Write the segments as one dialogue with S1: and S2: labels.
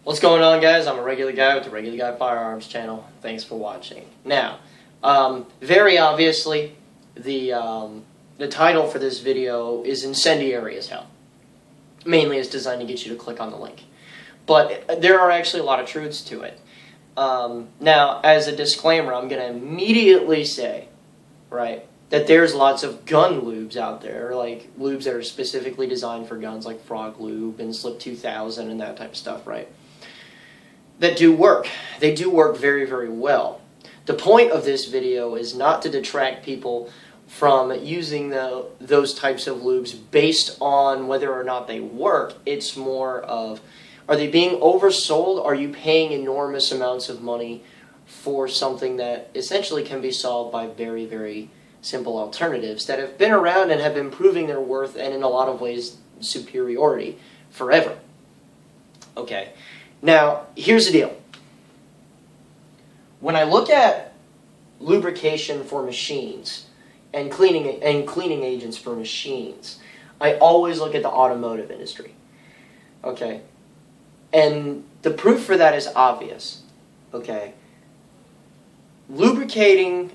S1: What's going on, guys? I'm a regular guy with the Regular Guy Firearms channel. Thanks for watching. Now, very obviously, the title for this video is incendiary as hell. Mainly it's designed to get you to click on the link. But there are actually a lot of truths to it. Now, as a disclaimer, I'm going to immediately say, right, that there's lots of gun lubes out there, like lubes that are specifically designed for guns, like Frog Lube and Slip 2000 and that type of stuff, right? That do work. They do work very, very well. The point of this video is not to detract people from using those types of lubes based on whether or not they work. It's more of, are they being oversold? Are you paying enormous amounts of money for something that essentially can be solved by very, very simple alternatives that have been around and have been proving their worth and in a lot of ways superiority forever? Okay. Now, here's the deal. When I look at lubrication for machines and cleaning agents for machines, I always look at the automotive industry. Okay? And the proof for that is obvious. Okay? Lubricating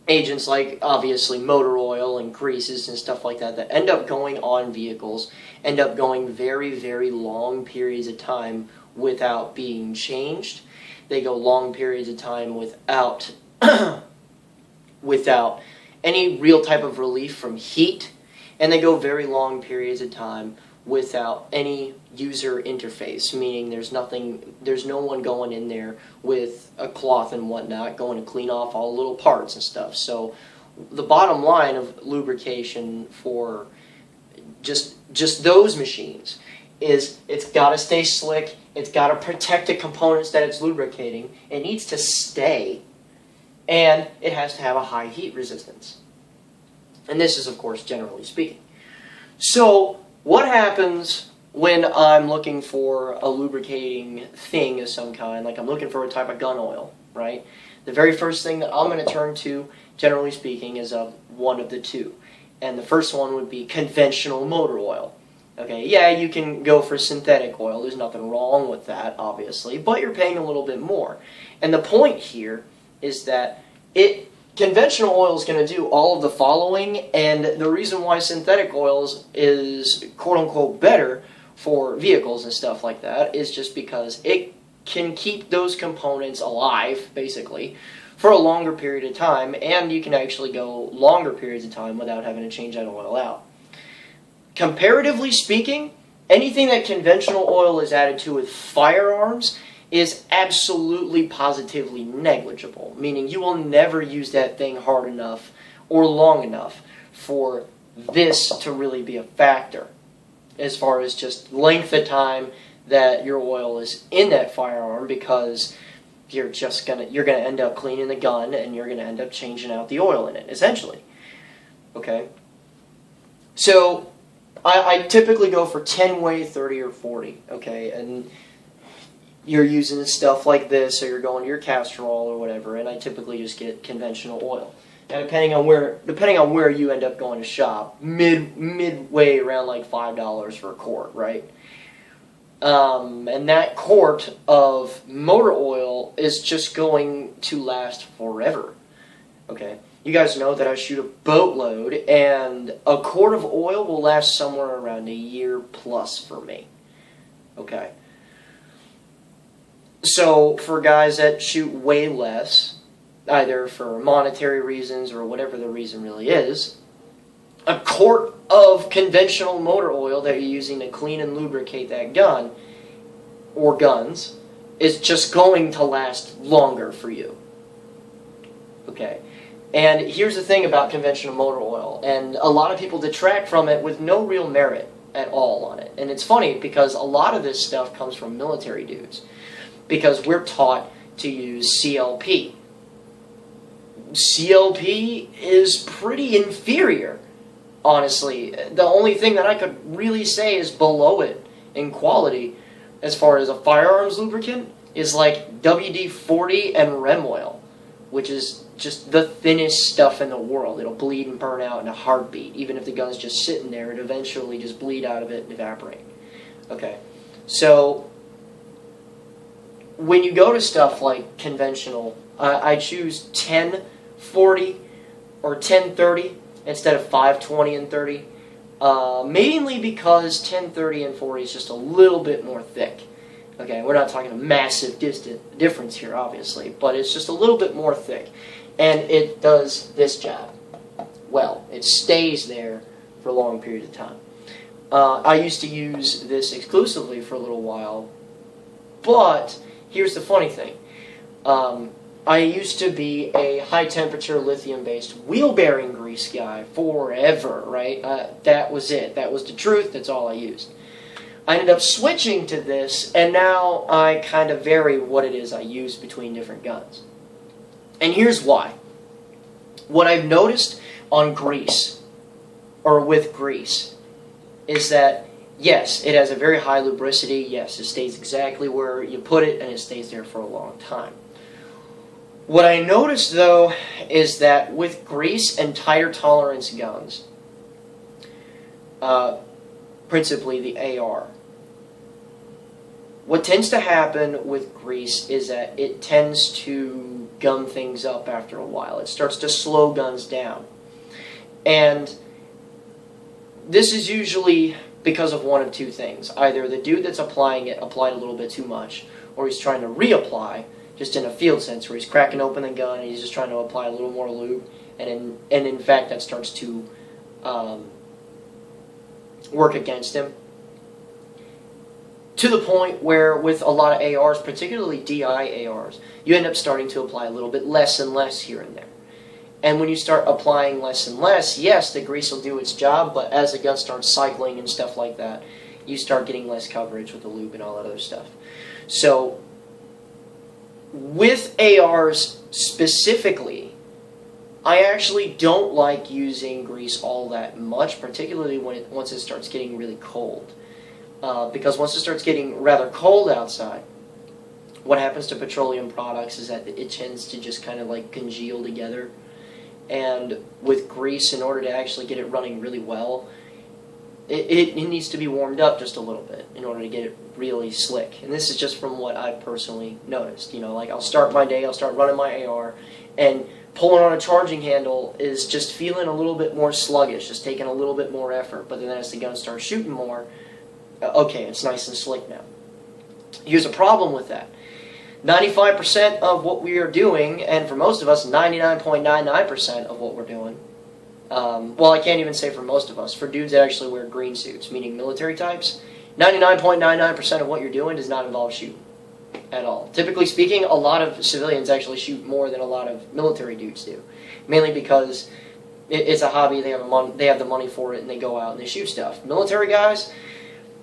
S1: agents like, obviously, motor oil and greases and stuff like that end up going on vehicles, end up going very, very long periods of time without being changed. They go long periods of time without without any real type of relief from heat, and they go very long periods of time without any user interface, meaning there's no one going in there with a cloth and whatnot going to clean off all the little parts and stuff. So the bottom line of lubrication for just those machines is it's got to stay slick, it's got to protect the components that it's lubricating, it needs to stay, and it has to have a high heat resistance. And this is, of course, generally speaking. So what happens when I'm looking for a lubricating thing of some kind, like I'm looking for a type of gun oil, right? The very first thing that I'm going to turn to, generally speaking, is one of the two. And the first one would be conventional motor oil. Okay, yeah, you can go for synthetic oil. There's nothing wrong with that, obviously, but you're paying a little bit more. And the point here is that conventional oil is going to do all of the following, and the reason why synthetic oils is quote-unquote better for vehicles and stuff like that is just because it can keep those components alive, basically, for a longer period of time, and you can actually go longer periods of time without having to change that oil out. Comparatively speaking, anything that conventional oil is added to with firearms is absolutely positively negligible, meaning you will never use that thing hard enough or long enough for this to really be a factor as far as just length of time that your oil is in that firearm, because you're gonna end up cleaning the gun and you're gonna end up changing out the oil in it, essentially. Okay? So I typically go for 10-way, 30, or 40, okay? And you're using stuff like this, or you're going to your casserole or whatever, and I typically just get conventional oil. Now, depending on where you end up going to shop, midway around like $5 for a quart, right? And that quart of motor oil is just going to last forever. Okay, you guys know that I shoot a boatload, and a quart of oil will last somewhere around a year plus for me. Okay. So for guys that shoot way less, either for monetary reasons or whatever the reason really is, a quart of conventional motor oil that you're using to clean and lubricate that gun or guns is just going to last longer for you. Okay. And here's the thing about conventional motor oil, and a lot of people detract from it with no real merit at all on it. And it's funny because a lot of this stuff comes from military dudes, because we're taught to use CLP. CLP is pretty inferior, honestly. The only thing that I could really say is below it in quality as far as a firearms lubricant is like WD-40 and REM oil, which is just the thinnest stuff in the world. It'll bleed and burn out in a heartbeat. Even if the gun's just sitting there, it eventually just bleed out of it and evaporate. Okay, So when you go to stuff like conventional, I choose 10-40 or 10-30 instead of 5-20 and 30. Mainly because 10-30 and 40 is just a little bit more thick. Okay, we're not talking a massive difference here, obviously, but it's just a little bit more thick. And it does this job well. It stays there for a long period of time. I used to use this exclusively for a little while, but here's the funny thing. I used to be a high-temperature lithium-based wheel bearing grease guy forever, right? That was it. That was the truth. That's all I used. I ended up switching to this, and now I kind of vary what it is I use between different guns. And here's why. What I've noticed on grease, or with grease, is that, yes, it has a very high lubricity. Yes, it stays exactly where you put it, and it stays there for a long time. What I noticed, though, is that with grease and tighter tolerance guns, principally the AR, what tends to happen with grease is that it tends to gum things up after a while. It starts to slow guns down. And this is usually because of one of two things. Either the dude that's applying it applied a little bit too much, or he's trying to reapply, just in a field sense, where he's cracking open the gun and he's just trying to apply a little more lube, and in fact that starts to work against him. To the point where with a lot of ARs, particularly DI ARs, you end up starting to apply a little bit less and less here and there. And when you start applying less and less, yes, the grease will do its job, but as the gun starts cycling and stuff like that, you start getting less coverage with the lube and all that other stuff. So with ARs specifically, I actually don't like using grease all that much, particularly once it starts getting really cold. Because once it starts getting rather cold outside, what happens to petroleum products is that it tends to just kind of like congeal together. And with grease, in order to actually get it running really well, it needs to be warmed up just a little bit in order to get it really slick. And this is just from what I've personally noticed. You know, like I'll start my day, I'll start running my AR, and pulling on a charging handle is just feeling a little bit more sluggish, just taking a little bit more effort. But then as the gun starts shooting more, okay, it's nice and slick now. Here's a problem with that. 95% of what we are doing, and for most of us, 99.99% of what we're doing, well, I can't even say for most of us, for dudes that actually wear green suits, meaning military types, 99.99% of what you're doing does not involve shooting at all. Typically speaking, a lot of civilians actually shoot more than a lot of military dudes do, mainly because it's a hobby, they have the money for it, and they go out and they shoot stuff. Military guys,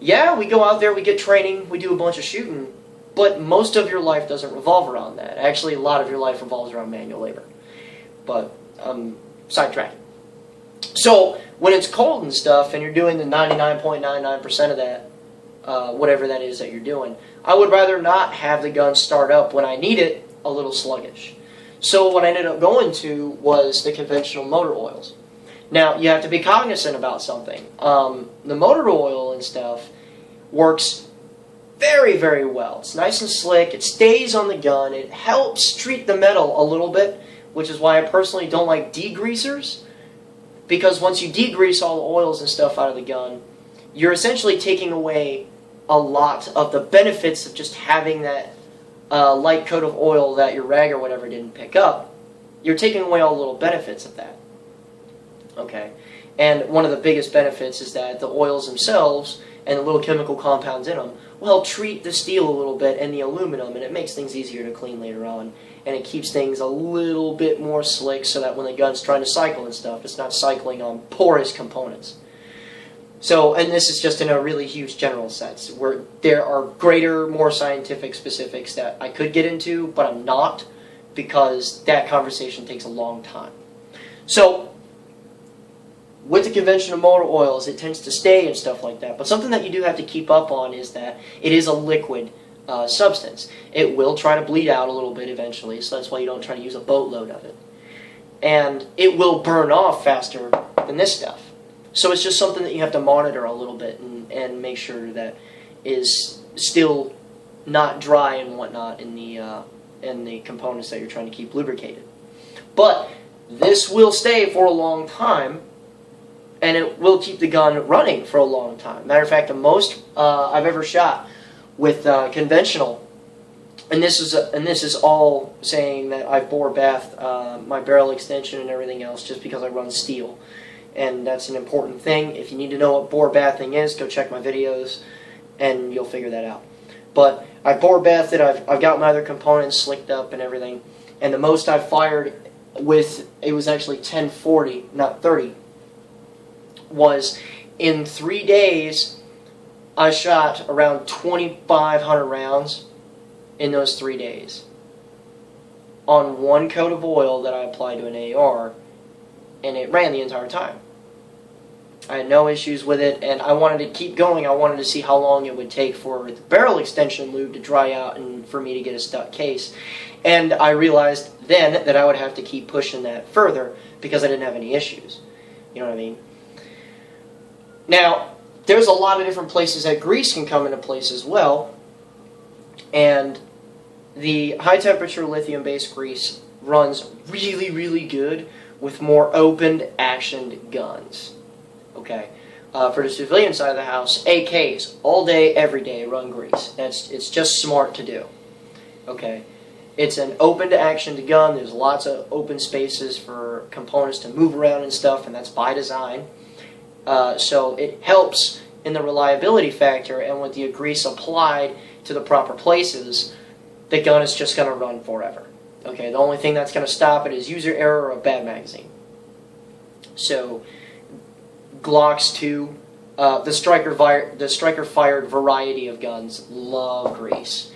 S1: yeah, we go out there, we get training, we do a bunch of shooting, but most of your life doesn't revolve around that. Actually, a lot of your life revolves around manual labor. But, sidetracking. So, when it's cold and stuff, and you're doing the 99.99% of that, whatever that is that you're doing, I would rather not have the gun start up when I need it a little sluggish. So what I ended up going to was the conventional motor oils. Now, you have to be cognizant about something. The motor oil and stuff works very, very well. It's nice and slick. It stays on the gun. It helps treat the metal a little bit, which is why I personally don't like degreasers. Because once you degrease all the oils and stuff out of the gun, you're essentially taking away a lot of the benefits of just having that light coat of oil that your rag or whatever didn't pick up. You're taking away all the little benefits of that. Okay? And one of the biggest benefits is that the oils themselves and the little chemical compounds in them will help treat the steel a little bit and the aluminum, and it makes things easier to clean later on. And it keeps things a little bit more slick so that when the gun's trying to cycle and stuff, it's not cycling on porous components. So, and this is just in a really huge general sense, where there are greater, more scientific specifics that I could get into, but I'm not, because that conversation takes a long time. So, with the conventional motor oils, it tends to stay and stuff like that. But something that you do have to keep up on is that it is a liquid substance. It will try to bleed out a little bit eventually, so that's why you don't try to use a boatload of it. And it will burn off faster than this stuff. So it's just something that you have to monitor a little bit and make sure that is still not dry and whatnot in the components that you're trying to keep lubricated. But this will stay for a long time, and it will keep the gun running for a long time. Matter of fact, the most I've ever shot with conventional, and this is all saying that I've bore bathed my barrel extension and everything else just because I run steel, and that's an important thing. If you need to know what bore bathing is, go check my videos, and you'll figure that out. But I bore bathed it. I've got my other components slicked up and everything, and the most I've fired with, it was actually 1040, not 30, was in 3 days I shot around 2,500 rounds in those 3 days on one coat of oil that I applied to an AR, and it ran the entire time. I had no issues with it, and I wanted to keep going. I wanted to see how long it would take for the barrel extension lube to dry out and for me to get a stuck case. And I realized then that I would have to keep pushing that further because I didn't have any issues. You know what I mean? Now, there's a lot of different places that grease can come into place as well, and the high-temperature lithium-based grease runs really, really good with more open-actioned guns. Okay, for the civilian side of the house, AKs, all day, every day, run grease. It's just smart to do. Okay, it's an open-to-action gun. There's lots of open spaces for components to move around and stuff, and that's by design. So it helps in the reliability factor, and with the grease applied to the proper places, the gun is just going to run forever. Okay, the only thing that's going to stop it is user error or a bad magazine. So Glocks too, the striker-fired variety of guns love grease.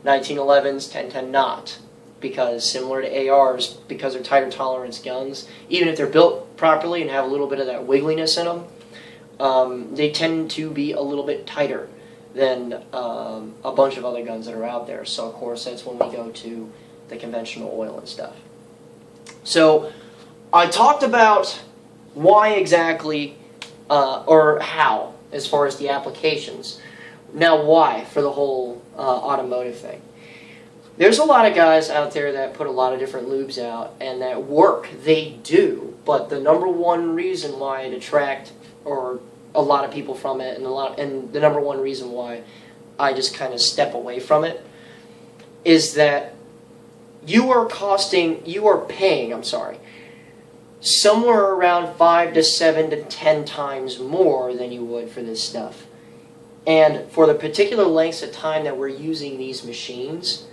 S1: 1911s tend to not, because similar to ARs, because they're tighter tolerance guns, even if they're built properly and have a little bit of that wiggliness in them, they tend to be a little bit tighter than a bunch of other guns that are out there. So of course that's when we go to the conventional oil and stuff. So I talked about why exactly, or how, as far as the applications. Now why, for the whole automotive thing. There's a lot of guys out there that put a lot of different lubes out, and that work, they do, but the number one reason why it attract or a lot of people from it, and the number one reason why I just kind of step away from it, is that you are paying somewhere around 5 to 7 to 10 times more than you would for this stuff. And for the particular lengths of time that we're using these machines,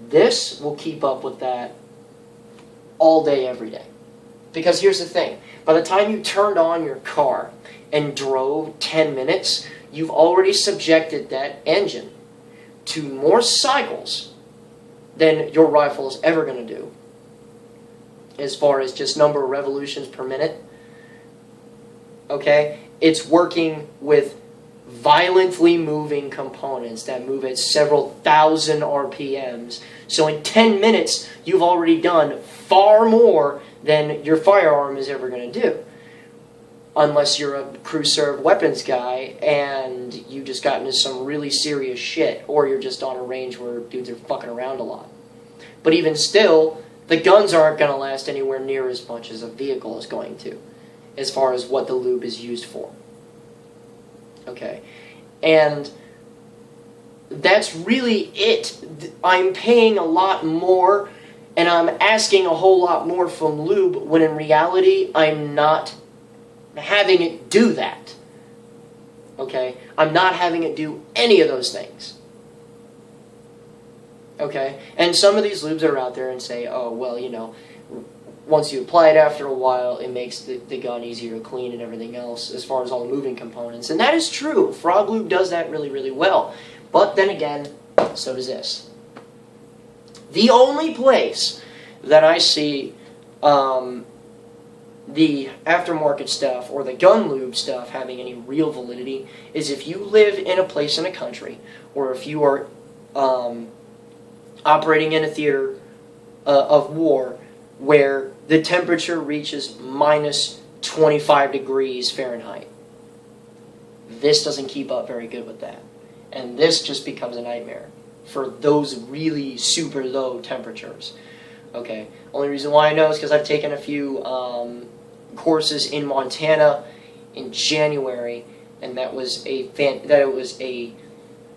S1: this will keep up with that all day, every day. Because here's the thing, by the time you turned on your car and drove 10 minutes, you've already subjected that engine to more cycles than your rifle is ever going to do, as far as just number of revolutions per minute. Okay? It's working with violently moving components that move at several thousand RPMs. So in 10 minutes, you've already done far more than your firearm is ever going to do. Unless you're a crew-served weapons guy and you just got into some really serious shit, or you're just on a range where dudes are fucking around a lot. But even still, the guns aren't going to last anywhere near as much as a vehicle is going to, as far as what the lube is used for. Okay, and that's really it. I'm paying a lot more, and I'm asking a whole lot more from lube, when in reality, I'm not having it do that. Okay, I'm not having it do any of those things. Okay, and some of these lubes are out there and say, oh, well, you know, once you apply it after a while, it makes the gun easier to clean and everything else, as far as all the moving components. And that is true. Frog Lube does that really, really well. But then again, so does this. The only place that I see the aftermarket stuff or the gun lube stuff having any real validity is if you live in a place in a country, or if you are operating in a theater of war where the temperature reaches minus 25 degrees Fahrenheit. This doesn't keep up very good with that. And this just becomes a nightmare for those really super low temperatures. Okay, only reason why I know is because I've taken a few courses in Montana in January, and that was a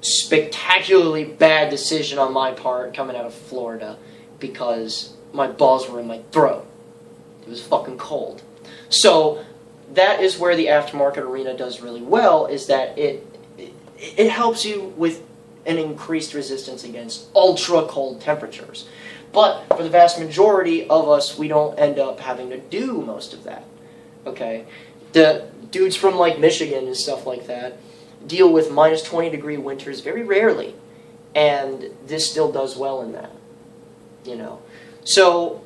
S1: spectacularly bad decision on my part coming out of Florida, because my balls were in my throat. It was fucking cold. So that is where the aftermarket arena does really well, is that it helps you with an increased resistance against ultra cold temperatures. But for the vast majority of us, we don't end up having to do most of that. Okay? The dudes from like Michigan and stuff like that deal with minus 20 degree winters very rarely, and this still does well in that. You know? So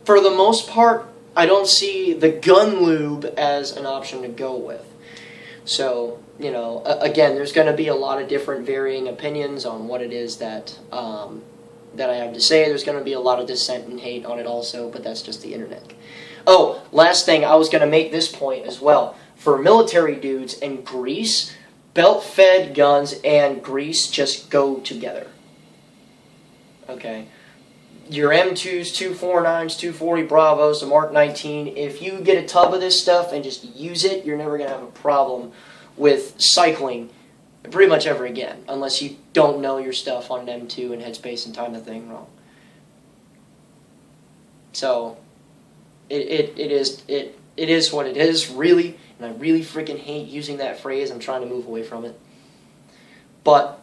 S1: for the most part, I don't see the gun lube as an option to go with. So, you know, again, there's going to be a lot of different varying opinions on what it is that that I have to say. There's going to be a lot of dissent and hate on it also, but that's just the internet. Oh, last thing, I was going to make this point as well. For military dudes and grease, belt-fed guns and grease just go together. Okay? Your M2s, 249s, 240 Bravos, the Mark 19, if you get a tub of this stuff and just use it, you're never going to have a problem with cycling pretty much ever again, unless you don't know your stuff on an M2 and headspace and time the thing wrong. So, it is what it is, really, and I really freaking hate using that phrase. I'm trying to move away from it. But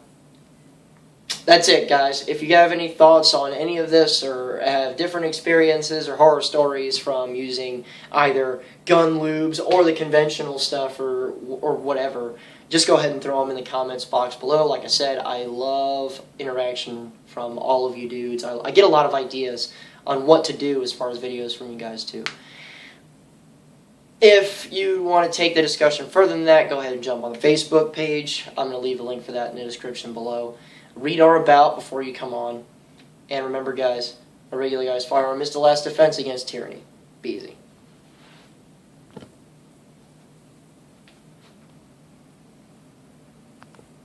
S1: that's it, guys. If you have any thoughts on any of this, or have different experiences or horror stories from using either gun lubes or the conventional stuff or whatever, just go ahead and throw them in the comments box below. Like I said, I love interaction from all of you dudes. I get a lot of ideas on what to do as far as videos from you guys too. If you want to take the discussion further than that, go ahead and jump on the Facebook page. I'm going to leave a link for that in the description below. Read our about before you come on. And remember, guys, a regular guy's firearm is the last defense against tyranny. Be easy.